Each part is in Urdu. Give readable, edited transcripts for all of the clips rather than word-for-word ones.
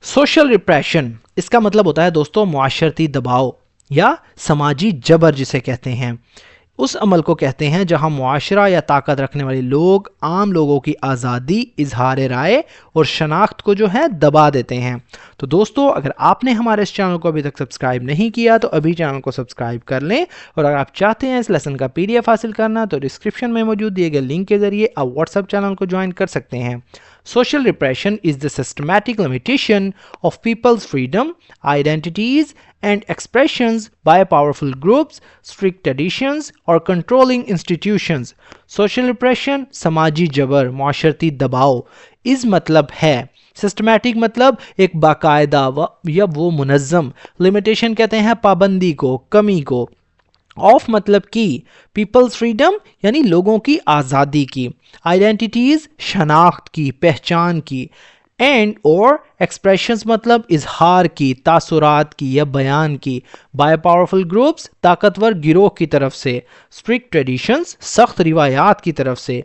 سوشل ریپریشن اس کا مطلب ہوتا ہے دوستوں معاشرتی دباؤ یا سماجی جبر جسے کہتے ہیں. اس عمل کو کہتے ہیں جہاں معاشرہ یا طاقت رکھنے والے لوگ عام لوگوں کی آزادی، اظہار رائے اور شناخت کو جو ہے دبا دیتے ہیں. تو دوستو اگر آپ نے ہمارے اس چینل کو ابھی تک سبسکرائب نہیں کیا تو ابھی چینل کو سبسکرائب کر لیں، اور اگر آپ چاہتے ہیں اس لیسن کا PDF حاصل کرنا تو ڈسکرپشن میں موجود دیے گئے لنک کے ذریعے آپ واٹس ایپ چینل کو جوائن کر سکتے ہیں. Social repression is the systematic limitation of people's freedom, identities, and expressions by powerful groups, strict traditions, or controlling institutions. Social repression سماجی جبر، معاشرتی دباؤ اس مطلب ہے. سسٹمیٹک مطلب ایک باقاعدہ یا وہ منظم، لمیٹیشن کہتے ہیں پابندی کو، کمی کو، آف مطلب کی، پیپلز فریڈم یعنی لوگوں کی آزادی کی، آئیڈینٹیٹیز شناخت کی، پہچان کی، اینڈ اور ایکسپریشنز مطلب اظہار کی، تاثرات کی یا بیان کی، بائی پاورفل گروپس طاقتور گروہ کی طرف سے، اسٹرکٹ ٹریڈیشنز سخت روایات کی طرف سے،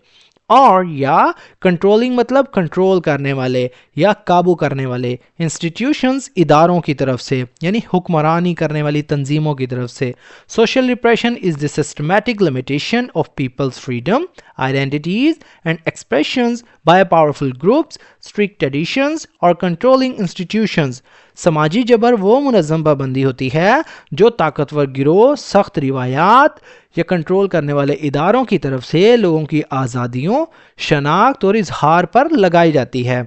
اور یا کنٹرولنگ مطلب کنٹرول کرنے والے یا قابو کرنے والے، انسٹیٹیوشنز اداروں کی طرف سے یعنی حکمرانی کرنے والی تنظیموں کی طرف سے. Social repression is the systematic limitation of people's freedom, identities and expressions by powerful groups, strict traditions اور کنٹرولنگ انسٹیٹیوشنز. سماجی جبر وہ منظم پابندی ہوتی ہے جو طاقتور گروہ، سخت روایات یا کنٹرول کرنے والے اداروں کی طرف سے لوگوں کی آزادیوں، شناخت اور اظہار پر لگائی جاتی ہے.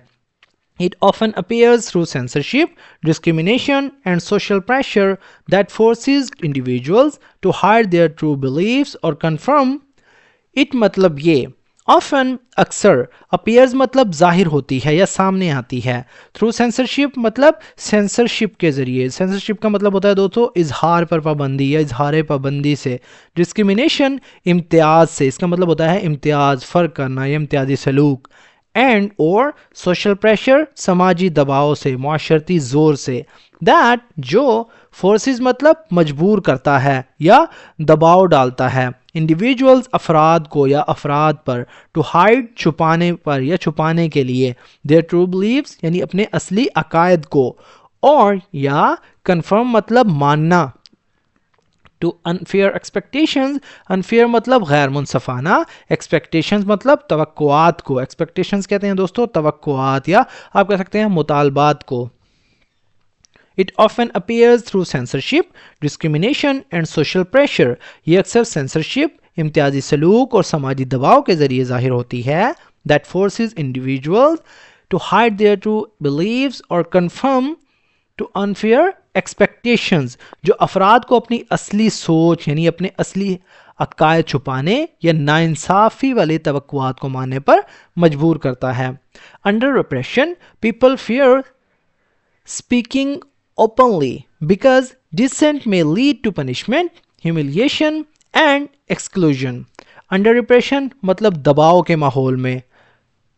It often appears through censorship, discrimination, and social pressure that forces individuals to hide their true beliefs or confirm it. مطلب یہ often اکثر، appears مطلب ظاہر ہوتی ہے یا سامنے آتی ہے، through censorship مطلب سینسرشپ کے ذریعے. سینسرشپ کا مطلب ہوتا ہے دوستو اظہار پر پابندی یا اظہار پابندی سے. ڈسکریمنیشن امتیاز سے، اس کا مطلب ہوتا ہے امتیاز، فرق کرنا یا امتیازی سلوک. اینڈ اور سوشل پریشر سماجی دباؤ سے، معاشرتی زور سے. دیٹ جو فورسز مطلب مجبور کرتا ہے یا دباؤ ڈالتا ہے، انڈیویجولز افراد کو یا افراد پر، ٹو ہائڈ چھپانے پر یا چھپانے کے لیے، دیئر ٹرو بلیفس یعنی اپنے اصلی عقائد کو، اور یا کنفرم مطلب ماننا، ٹو انفیئر ایکسپیکٹیشنز. انفیئر مطلب غیر منصفانہ، ایکسپیکٹیشنز مطلب توقعات کو. ایکسپیکٹیشنز کہتے ہیں دوستو توقعات یا آپ کہہ سکتے ہیں مطالبات کو. It often appears through censorship, discrimination and social pressure. یہ اکثر سینسرشپ، امتیازی سلوک اور سماجی دباؤ کے ذریعے ظاہر ہوتی ہے. That forces individuals to hide their true beliefs or conform to unfair expectations. جو افراد کو اپنی اصلی سوچ یعنی اپنے اصلی عقائد چھپانے یا ناانصافی والے توقعات کو ماننے پر مجبور کرتا ہے. Under repression, people fear speaking openly because dissent may lead to punishment, humiliation and exclusion. Under repression مطلب دباؤ کے ماحول میں،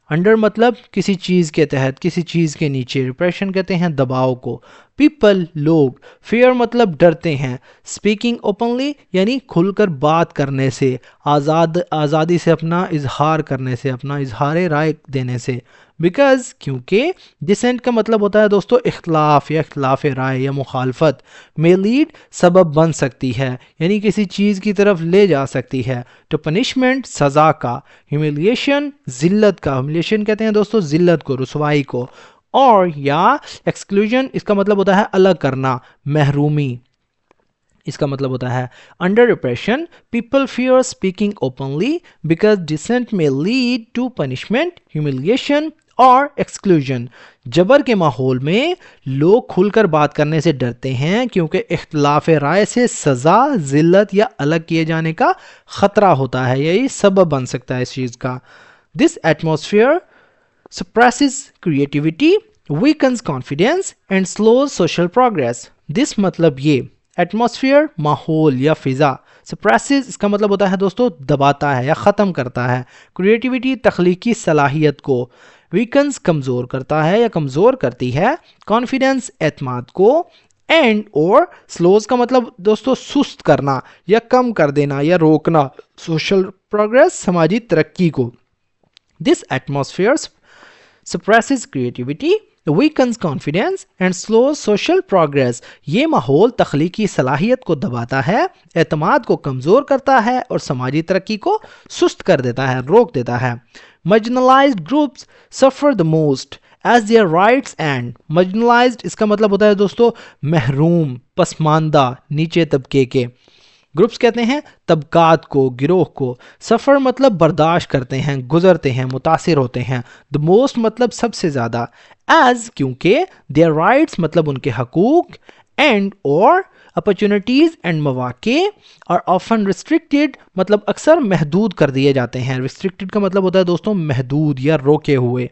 انڈر مطلب کسی چیز کے تحت، کسی چیز کے نیچے، ریپریشن کہتے ہیں دباؤ کو. پیپل لوگ، فیئر مطلب ڈرتے ہیں، اسپیکنگ اوپنلی یعنی کھل کر بات کرنے سے، آزادی سے اپنا اظہار کرنے سے، اپنا اظہار رائے دینے سے. بیکاز کیونکہ، ڈسینٹ کا مطلب ہوتا ہے دوستو اختلاف یا اختلاف رائے یا مخالفت. میں لیڈ سبب بن سکتی ہے یعنی کسی چیز کی طرف لے جا سکتی ہے. تو پنشمنٹ سزا کا، ہیوملیشن ذلت کا، ہیوملیشن کہتے ہیں دوستو ذلت کو، رسوائی کو، اور یا ایکسکلوژن اس کا مطلب ہوتا ہے الگ کرنا، محرومی اس کا مطلب ہوتا ہے. Under repression people fear speaking openly because dissent میں لیڈ ٹو پنشمنٹ، ہیوملیشن اور ایکسکلوژن. جبر کے ماحول میں لوگ کھل کر بات کرنے سے ڈرتے ہیں کیونکہ اختلاف رائے سے سزا، ذلت یا الگ کیے جانے کا خطرہ ہوتا ہے، یہی سبب بن سکتا ہے اس چیز کا. دس atmosphere suppresses creativity, weakens confidence and slows social progress. This مطلب یہ ایٹماسفیئر ماحول یا فضا، suppresses اس کا مطلب ہوتا ہے دوستو دباتا ہے یا ختم کرتا ہے، کریٹیوٹی تخلیقی صلاحیت کو، weakens کمزور کرتا ہے یا کمزور کرتی ہے، confidence اعتماد کو، اینڈ اور سلوز کا مطلب دوستو سست کرنا یا کم کر دینا یا روکنا، سوشل پروگریس سماجی ترقی کو. This atmosphere suppresses creativity, weakens confidence and slows social progress. یہ ماحول تخلیقی صلاحیت کو دباتا ہے، اعتماد کو کمزور کرتا ہے اور سماجی ترقی کو سست کر دیتا ہے، روک دیتا ہے. marginalized groups suffer the most as their rights end. marginalized اس کا مطلب ہوتا ہے دوستو محروم، پسماندہ، نیچے طبقے کے. گروپس کہتے ہیں طبقات کو، گروہ کو. سفر مطلب برداشت کرتے ہیں، گزرتے ہیں، متاثر ہوتے ہیں. the most مطلب سب سے زیادہ. as کیونکہ their rights مطلب ان کے حقوق، and اور opportunities and مواقع are often restricted مطلب اکثر محدود کر دیے جاتے ہیں. restricted کا مطلب ہوتا ہے دوستوں محدود یا روکے ہوئے.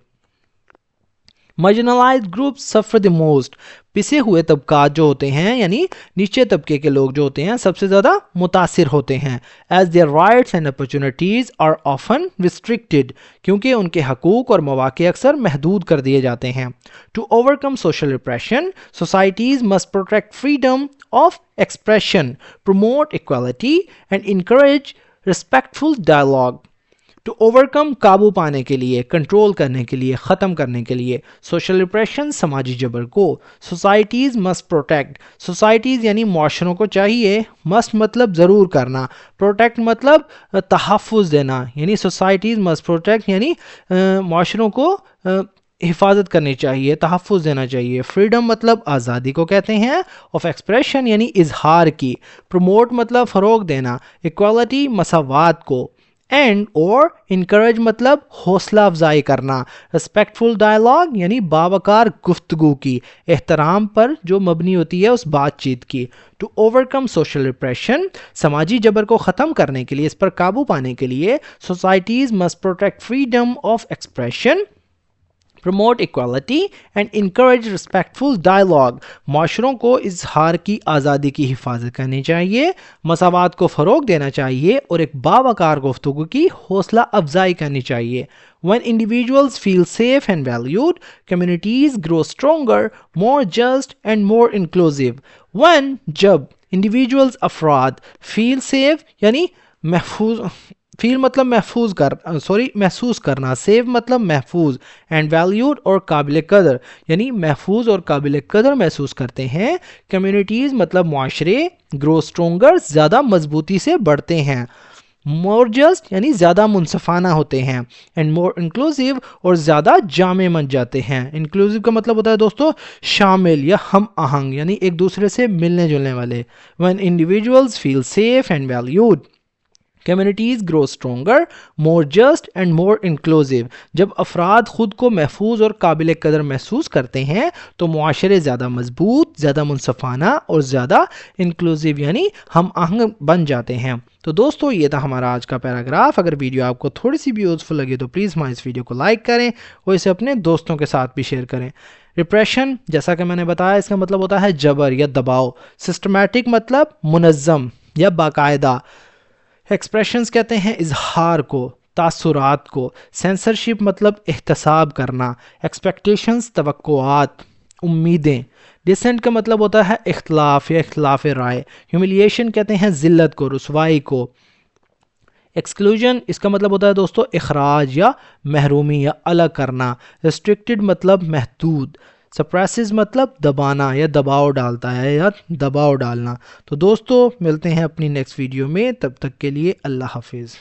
marginalized groups suffer the most. پسے ہوئے طبقات جو ہوتے ہیں یعنی نیچے طبقے کے لوگ جو ہوتے ہیں سب سے زیادہ متاثر ہوتے ہیں. as their rights and opportunities are often restricted کیونکہ ان کے حقوق اور مواقع اکثر محدود کر دیے جاتے ہیں. to overcome social repression societies must protect freedom of expression, promote equality and encourage respectful dialogue. To overcome قابو پانے کے لیے، کنٹرول کرنے کے لیے، ختم کرنے کے لیے سوشل ریپریشن سماجی جبر کو. Societies must protect. سوسائٹیز یعنی معاشروں کو چاہیے، مسٹ مطلب ضرور کرنا، پروٹیکٹ مطلب تحفظ دینا، یعنی سوسائٹیز مسٹ پروٹیکٹ یعنی معاشروں کو حفاظت کرنی چاہیے، تحفظ دینا چاہیے. فریڈم مطلب آزادی کو کہتے ہیں، آف ایکسپریشن یعنی اظہار کی. پروموٹ مطلب فروغ دینا، ایکوالٹی مساوات کو. اینڈ اور انکریج مطلب حوصلہ افزائی کرنا. رسپیکٹفل ڈائلاگ یعنی باوقار گفتگو کی، احترام پر جو مبنی ہوتی ہے اس بات چیت کی. ٹو اوورکم سوشل ریپریشن سماجی جبر کو ختم کرنے کے لیے، اس پر قابو پانے کے لیے societies must protect freedom of expression, promote equality and encourage respectful dialogue. معاشروں کو اظہار کی آزادی کی حفاظت کرنی چاہیے، مساوات کو فروغ دینا چاہیے اور ایک باوقار گفتگو کی حوصلہ افزائی کرنی چاہیے. When individuals feel safe and valued, communities grow stronger, more just and more inclusive. When جب individuals افراد feel safe یعنی محفوظ، فیل مطلب محسوس کرنا، سیف مطلب محفوظ، اینڈ ویلیوڈ اور قابل قدر یعنی محفوظ اور قابل قدر محسوس کرتے ہیں. کمیونٹیز مطلب معاشرے، گرو اسٹرونگر زیادہ مضبوطی سے بڑھتے ہیں. مور جسٹ یعنی زیادہ منصفانہ ہوتے ہیں. اینڈ مور انکلوسیو اور زیادہ جامع بن جاتے ہیں. انکلوسیو کا مطلب ہوتا ہے دوستو شامل یا ہم آہنگ یعنی ایک دوسرے سے ملنے جلنے والے. when individuals feel safe and valued, communities grow stronger, more just and more inclusive. جب افراد خود کو محفوظ اور قابل قدر محسوس کرتے ہیں تو معاشرے زیادہ مضبوط، زیادہ منصفانہ اور زیادہ انکلوسیو یعنی ہم آہنگ بن جاتے ہیں. تو دوستو یہ تھا ہمارا آج کا پیراگراف. اگر ویڈیو آپ کو تھوڑی سی بھی یوزفل لگے تو پلیز ہمارے اس ویڈیو کو لائک کریں اور اسے اپنے دوستوں کے ساتھ بھی شیئر کریں. ریپریشن جیسا کہ میں نے بتایا اس کا مطلب ہوتا ہے جبر یا دباؤ. سسٹمیٹک مطلب منظم یا باقاعدہ. ایکسپریشنز کہتے ہیں اظہار کو، تاثرات کو. سینسرشپ مطلب احتساب کرنا. ایکسپیکٹیشنز توقعات، امیدیں. ڈسنٹ کا مطلب ہوتا ہے اختلاف یا اختلاف رائے. ہیوملیشن کہتے ہیں ذلت کو، رسوائی کو. ایکسکلوژن اس کا مطلب ہوتا ہے دوستو اخراج یا محرومی یا الگ کرنا. ریسٹرکٹڈ مطلب محدود. سپریسز مطلب دبانا یا دباؤ ڈالتا ہے یا دباؤ ڈالنا. تو دوستو ملتے ہیں اپنی نیکسٹ ویڈیو میں، تب تک کے لیے اللہ حافظ.